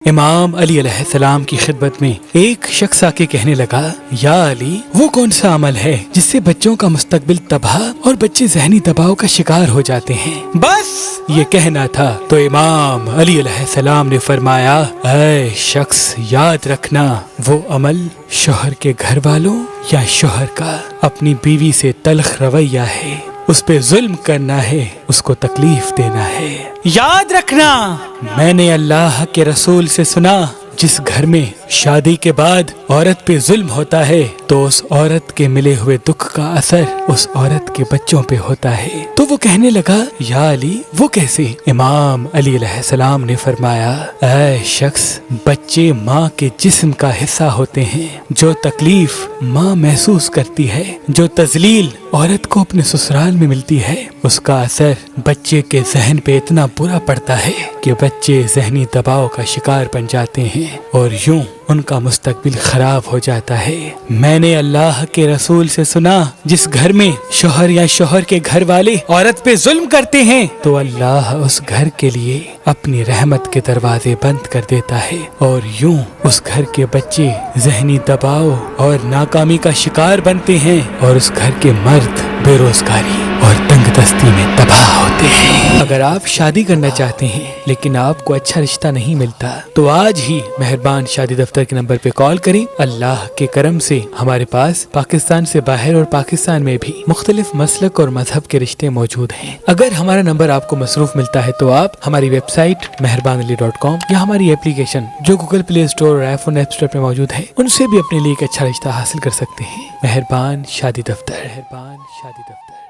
امام علی علیہ السلام کی خدمت میں ایک شخص آ کے کہنے لگا، یا علی، وہ کون سا عمل ہے جس سے بچوں کا مستقبل تباہ اور بچے ذہنی دباؤ کا شکار ہو جاتے ہیں؟ بس یہ کہنا تھا تو امام علی علیہ السلام نے فرمایا، اے شخص، یاد رکھنا وہ عمل شوہر کے گھر والوں یا شوہر کا اپنی بیوی سے تلخ رویہ ہے، اس پہ ظلم کرنا ہے، اس کو تکلیف دینا ہے۔ یاد رکھنا، میں نے اللہ کے رسول سے سنا، جس گھر میں شادی کے بعد عورت پہ ظلم ہوتا ہے تو اس عورت کے ملے ہوئے دکھ کا اثر اس عورت کے بچوں پہ ہوتا ہے۔ تو وہ کہنے لگا، یا علی، وہ کیسے؟ امام علی علیہ السلام نے فرمایا، اے شخص، بچے ماں کے جسم کا حصہ ہوتے ہیں۔ جو تکلیف ماں محسوس کرتی ہے، جو تذلیل عورت کو اپنے سسرال میں ملتی ہے، اس کا اثر بچے کے ذہن پہ اتنا برا پڑتا ہے کہ بچے ذہنی دباؤ کا شکار بن جاتے ہیں اور یوں ان کا مستقبل خراب ہو جاتا ہے۔ میں نے اللہ کے رسول سے سنا، جس گھر میں شوہر یا شوہر کے گھر والے عورت پہ ظلم کرتے ہیں تو اللہ اس گھر کے لیے اپنی رحمت کے دروازے بند کر دیتا ہے اور یوں اس گھر کے بچے ذہنی دباؤ اور ناکامی کا شکار بنتے ہیں اور اس گھر کے مرد بے روزگاری اور تنگ دستی میں تباہ ہوتے ہیں۔ اگر آپ شادی کرنا چاہتے ہیں لیکن آپ کو اچھا رشتہ نہیں ملتا تو آج ہی مہربان شادی دفتر کے نمبر پہ کال کریں۔ اللہ کے کرم سے ہمارے پاس پاکستان سے باہر اور پاکستان میں بھی مختلف مسلک اور مذہب کے رشتے موجود ہیں۔ اگر ہمارا نمبر آپ کو مصروف ملتا ہے تو آپ ہماری ویب سائٹ meherbanali.com یا ہماری اپلیکیشن جو گوگل پلے اسٹور اور آئی فون ایپ اسٹور پہ موجود ہے، ان سے بھی اپنے لیے ایک اچھا رشتہ حاصل کر سکتے ہیں۔ مہربان شادی دفتر، مہربان شادی دفتر۔